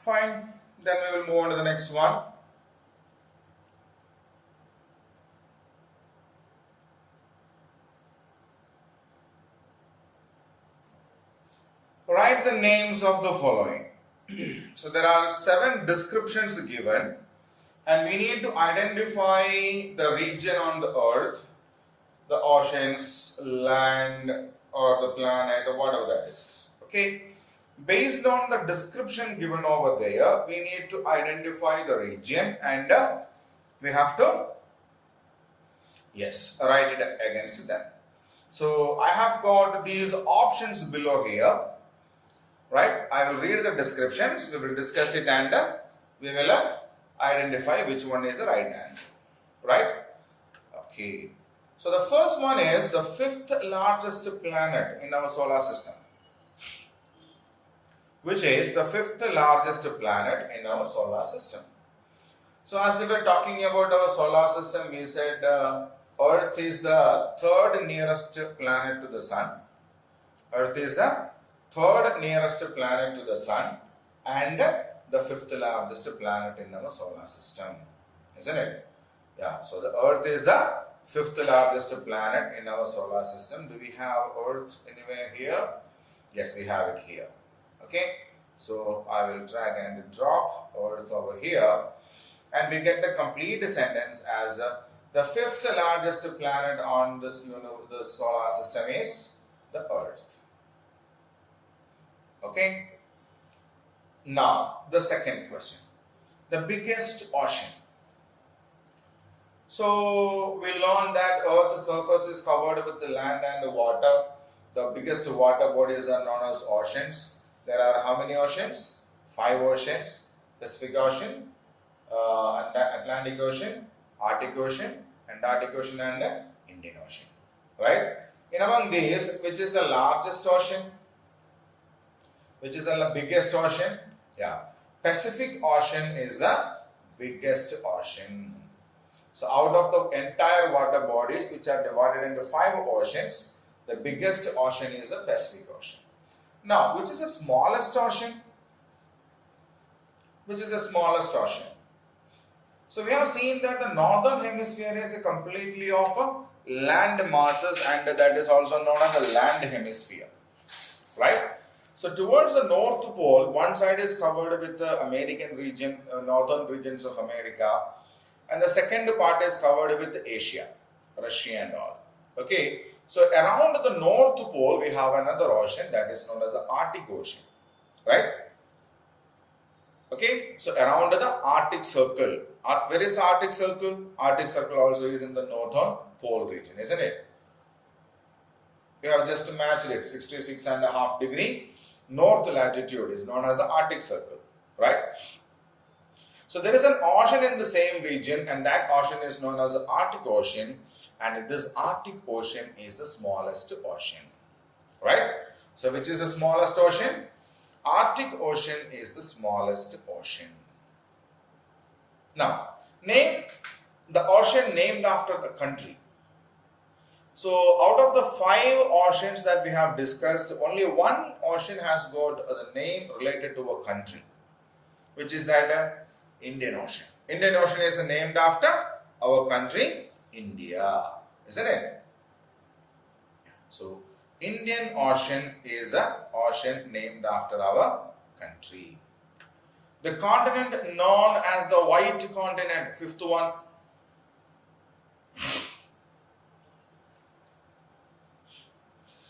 Fine. Then we will move on to the next one. Write the names of the following. So there are 7 descriptions given, and we need to identify the region on the earth, the oceans, land, or the planet, or whatever that is. Okay. Based on the description given over there, we need to identify the region, and we have to, yes, write it against them. So I have got these options below here. Right, I will read the descriptions, we will discuss it, and we will identify which one is the right answer. Right? Okay. So the first one is the 5th largest planet in our solar system. Which is the 5th largest planet in our solar system. So as we were talking about our solar system, we said Earth is the 3rd nearest planet to the Sun. Earth is the 3rd nearest planet to the Sun and the 5th largest planet in our solar system, isn't it? Yeah, so the Earth is the 5th largest planet in our solar system. Do we have Earth anywhere here? Yes, we have it here. Okay, so I will drag and drop Earth over here, and we get the complete sentence as the 5th largest planet on this the solar system is the Earth. Okay. Now the second question, the biggest ocean. So we learned that Earth's surface is covered with the land and water. The biggest water bodies are known as oceans. There are how many oceans? 5 oceans: Pacific Ocean, Atlantic Ocean, Arctic Ocean, Antarctic Ocean, and Indian Ocean. Right? In among these, which is the largest ocean? Which is the biggest ocean? Yeah, Pacific Ocean is the biggest ocean. So out of the entire water bodies, which are divided into 5 oceans, the biggest ocean is the Pacific Ocean. Now, which is the smallest ocean? Which is the smallest ocean? So we have seen that the northern hemisphere is completely of land masses, and that is also known as the land hemisphere. Right? So towards the North Pole, one side is covered with the American region, northern regions of America, and the second part is covered with Asia, Russia and all. Okay, so around the North Pole we have another ocean that is known as the Arctic Ocean, right? Okay, so around the Arctic Circle. Where is Arctic Circle? Arctic Circle also is in the northern pole region, isn't it? We have just matched it, 66.5 degree. North latitude is known as the Arctic Circle, right? So there is an ocean in the same region, and that ocean is known as the Arctic Ocean, and this Arctic Ocean is the smallest ocean, right? So which is the smallest ocean? Arctic Ocean is the smallest ocean. Now, name the ocean named after the country. So out of the 5 oceans that we have discussed, only one ocean has got the name related to a country, which is that Indian Ocean. Indian Ocean is named after our country, India, isn't it? So Indian Ocean is an ocean named after our country. The continent known as the White Continent, 5th one.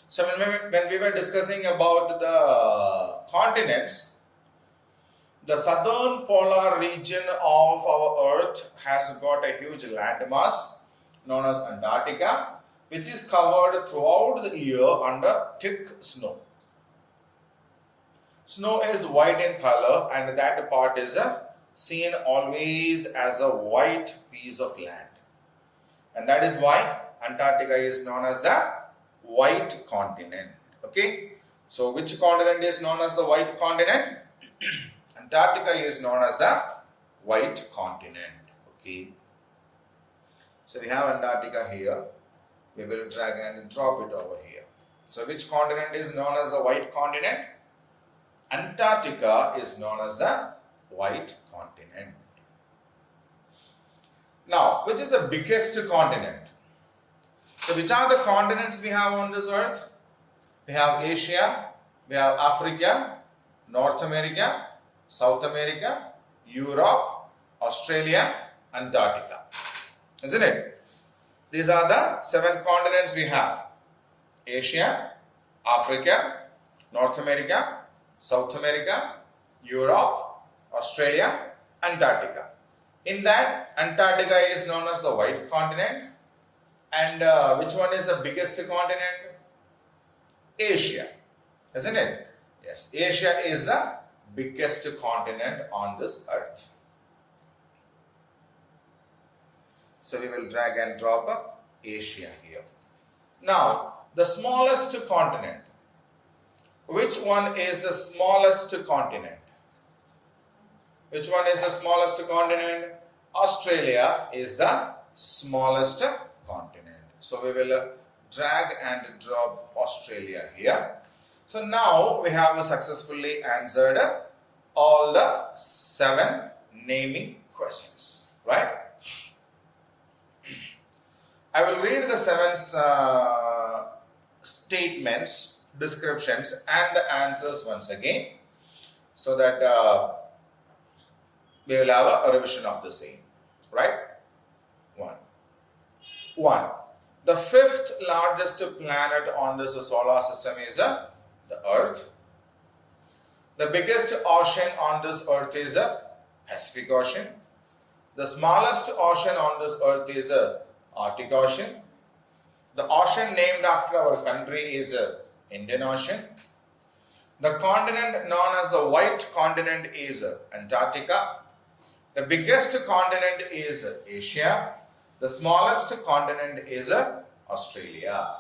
So when we were discussing about the continents, the southern polar region of our Earth has got a huge landmass known as Antarctica, which is covered throughout the year under thick snow. Snow is white in color, and that part is seen always as a white piece of land. And that is why Antarctica is known as the White Continent. Okay, so which continent is known as the White Continent? Antarctica is known as the White Continent. Okay, so we have Antarctica here. We will drag and drop it over here. So which continent is known as the White Continent? Antarctica is known as the white continent. Now, which is the biggest continent? So, which are the continents we have on this earth? We have Asia, we have Africa, North America, South America, Europe, Australia, Antarctica. Isn't it? These are the 7 continents we have. Asia, Africa, North America, South America, Europe, Australia, Antarctica. In that, Antarctica is known as the white continent. And which one is the biggest continent? Asia. Isn't it? Yes, Asia is the biggest continent on this earth. So we will drag and drop Asia here. Now, the smallest continent. Which one is the smallest continent? Which one is the smallest continent? Australia is the smallest continent. So we will drag and drop Australia here. So now we have successfully answered all the 7 naming questions, right? I will read the 7 statements, descriptions and the answers once again so that we will have a revision of the same, right? 1. The 5th largest planet on this solar system is the Earth. The biggest ocean on this Earth is the Pacific Ocean. The smallest ocean on this Earth is the Arctic Ocean. The ocean named after our country is the Indian Ocean. The continent known as the white continent is Antarctica. The biggest continent is Asia. The smallest continent is Australia.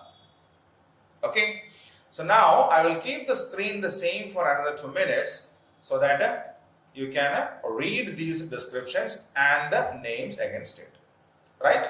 Okay. So now I will keep the screen the same for another 2 minutes so that you can read these descriptions and the names against it. Right?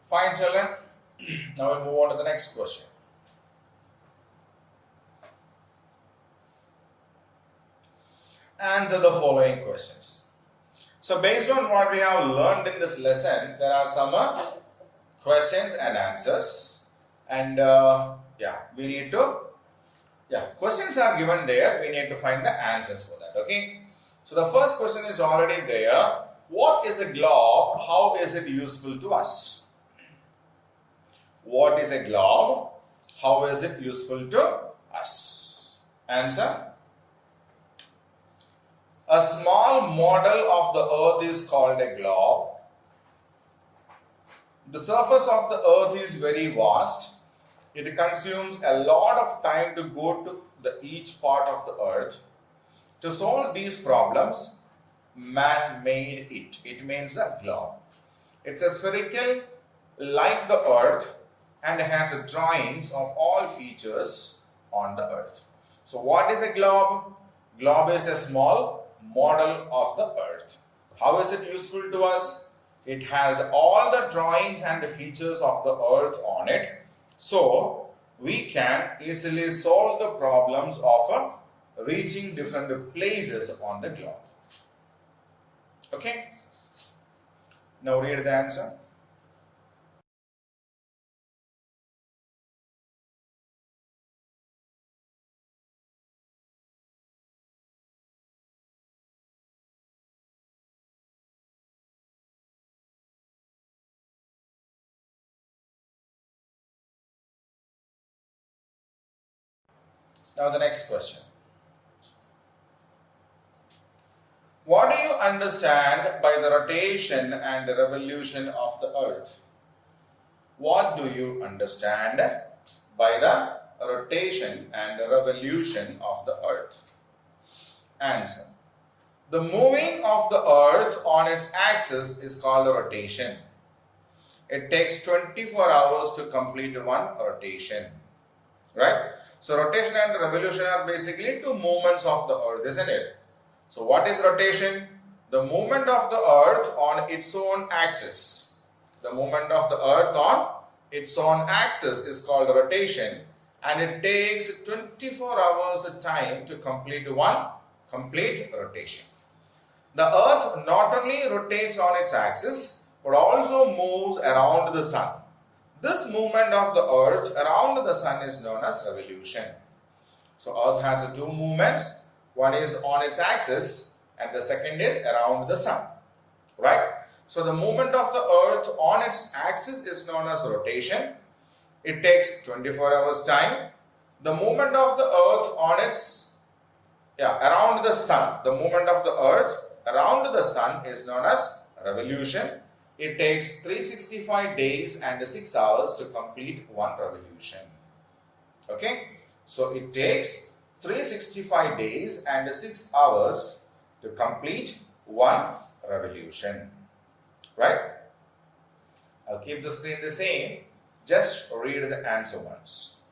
Fine, children. Now we'll move on to the next question. Answer the following questions. So based on what we have learned in this lesson, there are some questions and answers. And we need to, questions are given there. We need to find the answers for that, okay? So the first question is already there. What is a globe? How is it useful to us? What is a globe? How is it useful to us? Answer. A small model of the earth is called a globe. The surface of the earth is very vast. It consumes a lot of time to go to each part of the earth. To solve these problems, man made it? It means a globe. It's a spherical like the earth and has drawings of all features on the earth. So what is a globe? Globe is a small model of the earth. How is it useful to us? It has all the drawings and the features of the earth on it. So we can easily solve the problems of reaching different places on the globe. Okay? Now read the answer. Now the next question. What do you understand by the rotation and revolution of the earth? What do you understand by the rotation and revolution of the earth? Answer. The moving of the earth on its axis is called rotation. It takes 24 hours to complete one rotation. Right? So rotation and revolution are basically two movements of the earth, isn't it? So what is rotation? The movement of the earth on its own axis. The movement of the earth on its own axis is called rotation, and it takes 24 hours of time to complete one complete rotation. The earth not only rotates on its axis but also moves around the sun. This movement of the earth around the sun is known as revolution. So earth has two movements. One is on its axis and the second is around the sun. Right? So the movement of the earth on its axis is known as rotation. It takes 24 hours time. The movement of the earth on its around the sun. The movement of the earth around the sun is known as revolution. It takes 365 days and 6 hours to complete one revolution. Okay? So it takes 365 days and 6 hours to complete one revolution. Right? I'll keep the screen the same. Just read the answer once.